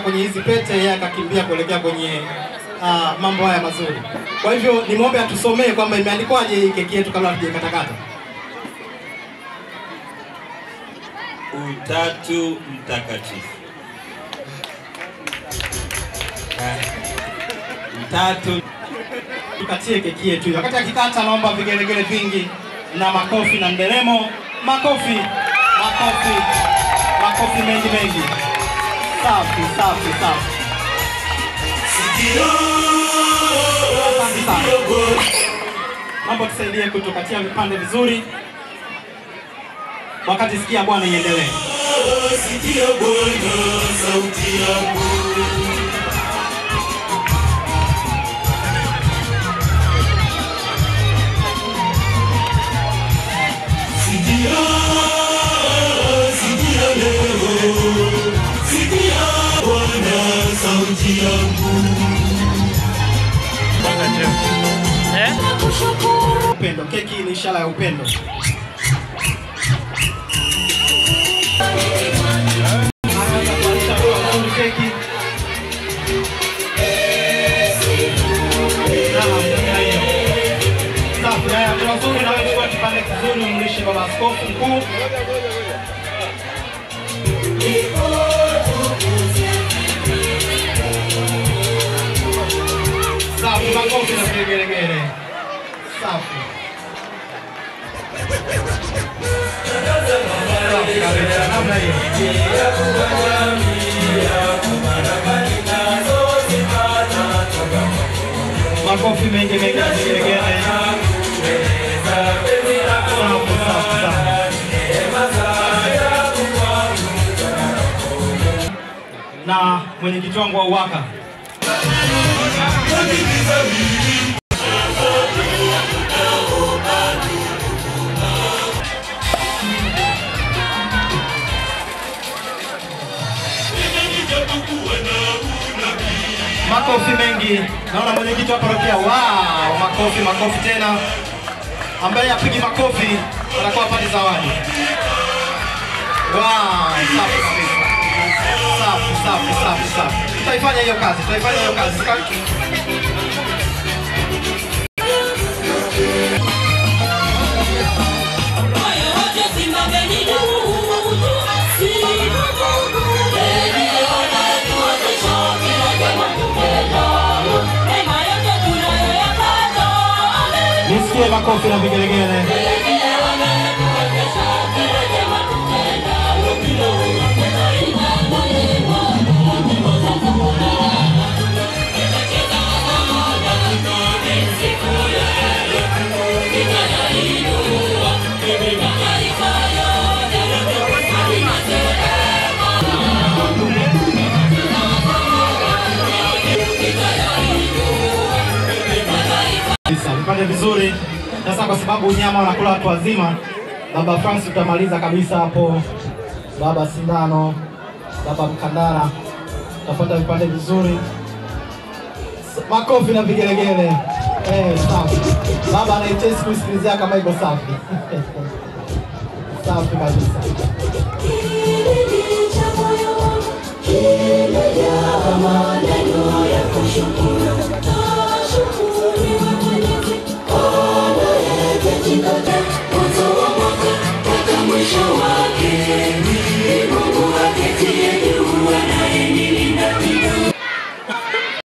kwenye hizi pete, yeye akakimbia kuelekea kwenye mambo haya mazuri. Kwa hivyo nimwombe atusomee kwamba imeandikwaje hii keki yetu kabla hatujaikatakata. Utatu Mtakatifu. Utatu. Tukatie keki yetu. Wakati akikata naomba vigelegele vingi na makofi na nderemo. Makofi. Makofi. Makofi mengi mengi. Safi, safi, safi. Mambo tusaidie kutukatia vipande vizuri. Wakati sikia Bwana iendelee. Sikia Bwana sauti yangu. Sikia leo. Sikia Bwana sauti yangu. Upendo, keki ni ishara ya upendo. Keki. Safi, haya tunazuri na wewe chukua kipande kizuri umlishe baba askofu mkuu. Safi, makofi na vigelegele. Safi. Namna hiyo. Makofi mengi mengi na vigelegele. Na mwenyekiti wangu wa UWAKA. Makofi mengi. Naona mwenyekiti wa parokia. Wow, makofi, makofi tena. Ambaye apigi makofi atakuwa pati zawadi. Wow, safi kabisa. Safi, safi, safi, safi. Tutaifanya hiyo kazi, tutaifanya hiyo kazi. Nisikie makofi na vigelegele. Vipande vizuri. Sasa kwa sababu nyama wanakula watu wazima, Baba Francis utamaliza kabisa hapo. Baba sindano, Baba mkandara. Tafuta vipande vizuri. Makofi na vigelegele. Safi. Baba anaitesi kusikilizia kama iko safi. Safi kabisa.